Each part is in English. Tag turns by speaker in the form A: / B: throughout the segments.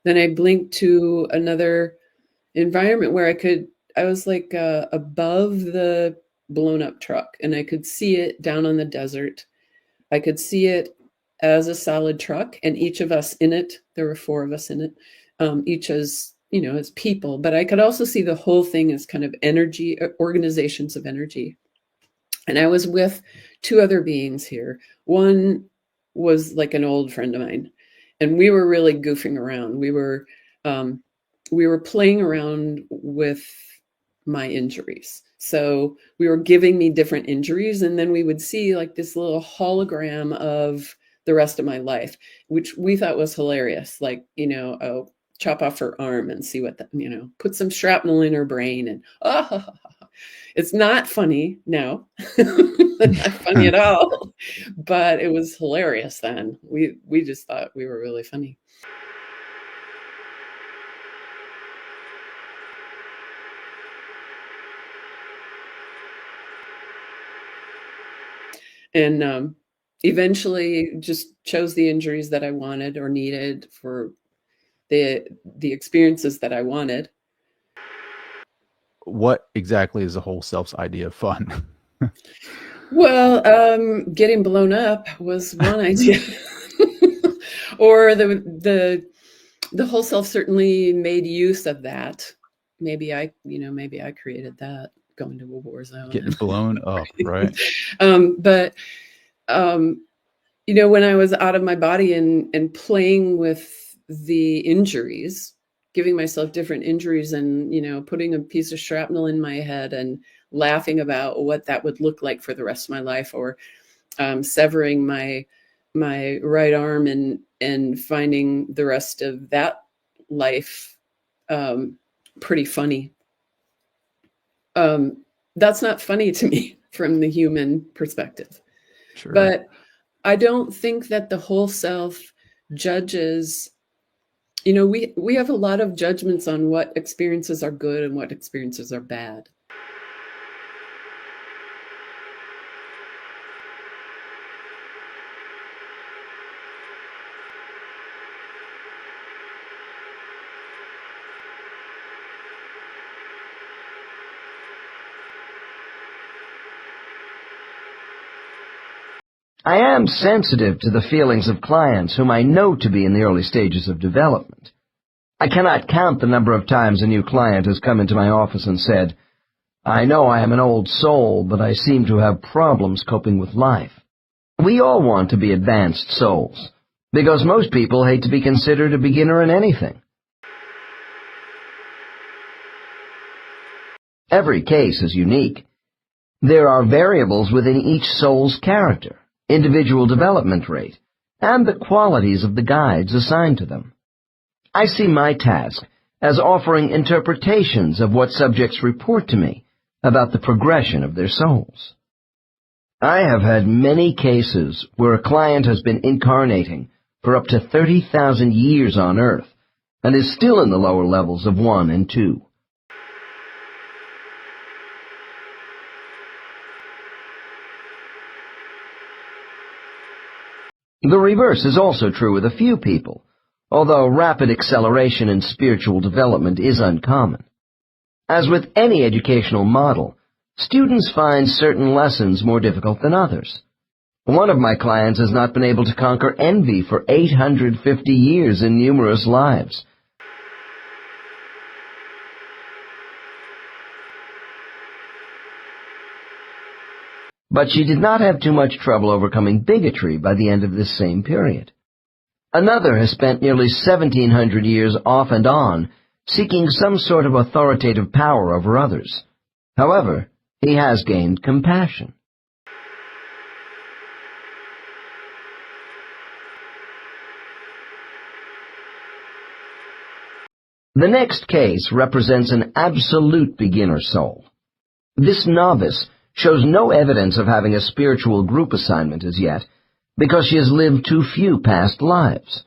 A: Then I blinked to another environment where I was like above the blown up truck, and I could see it down on the desert. I could see it as a solid truck, and each of us in it, there were four of us in it, each as, as people, but I could also see the whole thing as kind of energy, organizations of energy. And I was with two other beings here. One was like an old friend of mine, and we were really goofing around. We were playing around with my injuries. So we were giving me different injuries, and then we would see like this little hologram of the rest of my life, which we thought was hilarious. Like, oh, chop off her arm and see what put some shrapnel in her brain, and it's not funny now. Not funny at all. But it was hilarious then. We just thought we were really funny. And eventually just chose the injuries that I wanted or needed for the experiences that I wanted.
B: What exactly is the whole self's idea of fun?
A: Well, getting blown up was one idea. Or the whole self certainly made use of that. Maybe I created that, going to a war zone.
B: Getting blown up, right?
A: But when I was out of my body and playing with the injuries, giving myself different injuries, and putting a piece of shrapnel in my head and laughing about what that would look like for the rest of my life, or severing my right arm and finding the rest of that life pretty funny. That's not funny to me from the human perspective.
B: Sure.
A: But I don't think that the whole self judges. We have a lot of judgments on what experiences are good and what experiences are bad.
C: I am sensitive to the feelings of clients whom I know to be in the early stages of development. I cannot count the number of times a new client has come into my office and said, "I know I am an old soul, but I seem to have problems coping with life." We all want to be advanced souls, because most people hate to be considered a beginner in anything. Every case is unique. There are variables within each soul's character, individual development rate, and the qualities of the guides assigned to them. I see my task as offering interpretations of what subjects report to me about the progression of their souls. I have had many cases where a client has been incarnating for up to 30,000 years on Earth and is still in the lower levels of 1 and 2. The reverse is also true with a few people, although rapid acceleration in spiritual development is uncommon. As with any educational model, students find certain lessons more difficult than others. One of my clients has not been able to conquer envy for 850 years in numerous lives. But she did not have too much trouble overcoming bigotry by the end of this same period. Another has spent nearly 1,700 years off and on, seeking some sort of authoritative power over others. However, he has gained compassion. The next case represents an absolute beginner soul. This novice shows no evidence of having a spiritual group assignment as yet, because she has lived too few past lives.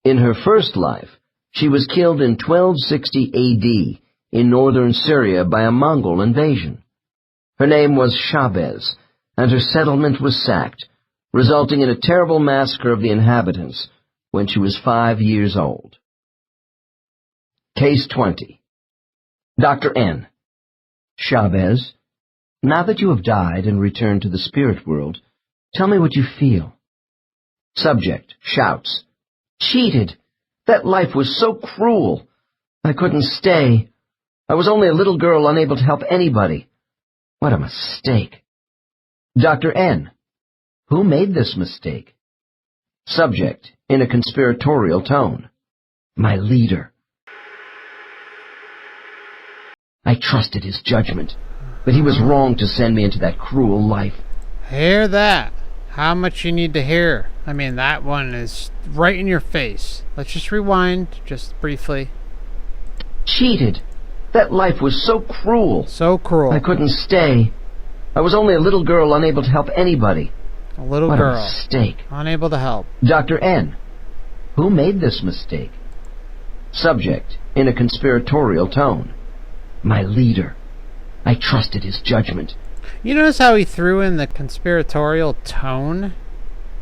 C: In her first life, she was killed in 1260 AD in northern Syria by a Mongol invasion. Her name was Shabez, and her settlement was sacked, resulting in a terrible massacre of the inhabitants when she was 5 years old. Case 20. Dr. N. Shabez, now that you have died and returned to the spirit world, tell me what you feel. Subject shouts, cheated! That life was so cruel! I couldn't stay. I was only a little girl unable to help anybody. What a mistake. Dr. N. Who made this mistake? Subject, in a conspiratorial tone. My leader. I trusted his judgment, but he was wrong to send me into that cruel life.
D: Hear that? How much you need to hear? I mean, that one is right in your face. Let's just rewind, just briefly.
C: Cheated. That life was so cruel.
D: So cruel.
C: I couldn't stay. I was only a little girl unable to help anybody.
D: A little
C: What
D: girl.
C: a mistake.
D: Unable to help.
C: Dr. N. Who made this mistake? Subject, in a conspiratorial tone. My leader. I trusted his judgment.
D: You notice how he threw in the conspiratorial tone?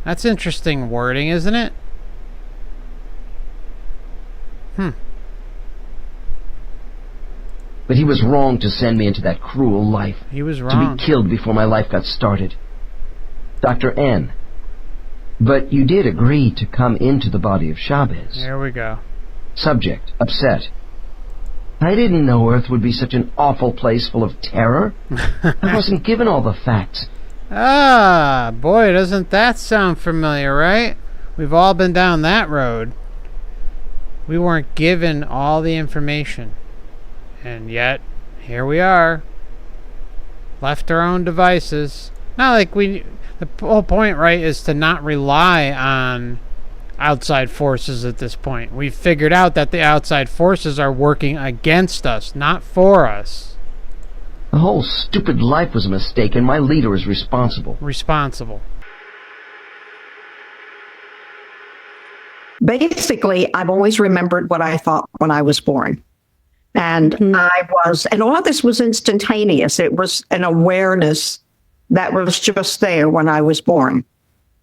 D: That's interesting wording, isn't it?
C: But he was wrong to send me into that cruel life.
D: He was wrong.
C: To be killed before my life got started. Dr. N. But you did agree to come into the body of Shabez.
D: There we go.
C: Subject, upset. I didn't know Earth would be such an awful place full of terror. I wasn't given all the facts.
D: Ah, boy, doesn't that sound familiar, right? We've all been down that road. We weren't given all the information. And yet, here we are. Left to our own devices. Not like the whole point, right, is to not rely on outside forces at this point. We've figured out that the outside forces are working against us, not for us.
C: The whole stupid life was a mistake, and my leader is responsible.
D: Responsible.
E: Basically, I've always remembered what I thought when I was born. And and all of this was instantaneous. It was an awareness that was just there when I was born.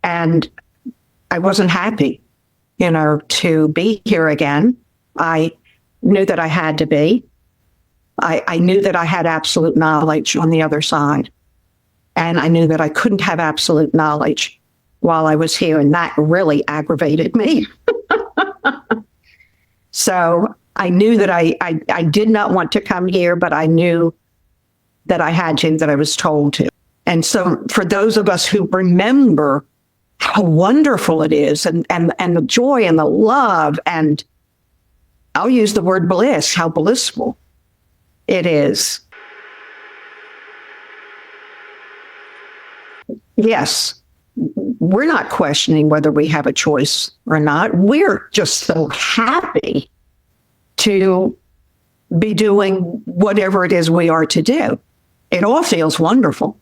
E: And I wasn't happy, to be here again. I knew that I had to be. I knew that I had absolute knowledge on the other side. And I knew that I couldn't have absolute knowledge while I was here. And that really aggravated me. So I knew that I did not want to come here, but I knew that I had to, that I was told to. And so for those of us who remember how wonderful it is and the joy and the love, and I'll use the word bliss, how blissful it is. Yes, we're not questioning whether we have a choice or not. We're just so happy to be doing whatever it is we are to do. It all feels wonderful.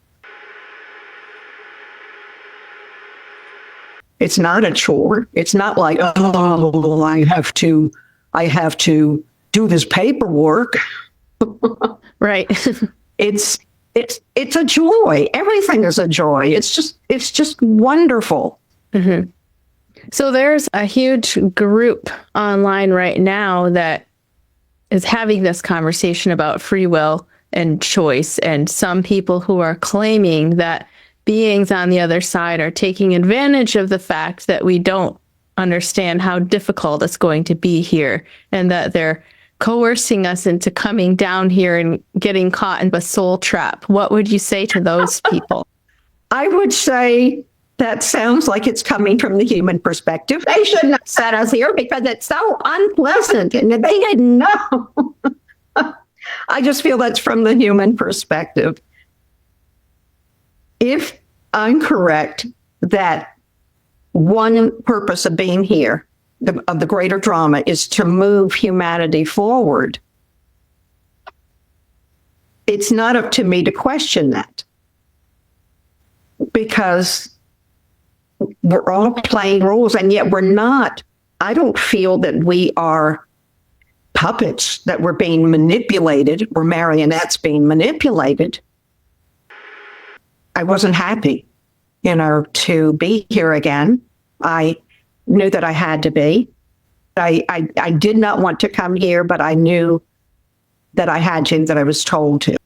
E: It's not a chore. It's not like, oh, I have to do this paperwork.
F: Right.
E: It's a joy. Everything is a joy. It's just wonderful.
F: Mm-hmm. So there's a huge group online right now that is having this conversation about free will and choice, and some people who are claiming that beings on the other side are taking advantage of the fact that we don't understand how difficult it's going to be here, and that they're coercing us into coming down here and getting caught in a soul trap. What would you say to those people?
E: I would say that sounds like it's coming from the human perspective. They shouldn't have sent us here because it's so unpleasant and they didn't know. I just feel that's from the human perspective. If I'm correct that one purpose of being here, of the greater drama, is to move humanity forward, it's not up to me to question that, because we're all playing roles, and yet we're not. I don't feel that we are puppets that were being manipulated, were marionettes being manipulated. I wasn't happy, to be here again. I knew that I had to be. I did not want to come here, but I knew that I had to, that I was told to.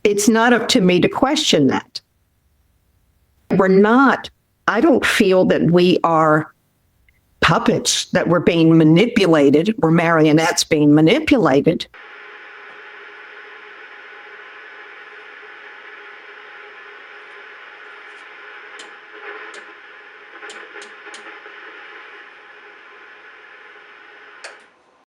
E: It's not up to me to question that. I don't feel that we are puppets that were being manipulated, were marionettes being manipulated.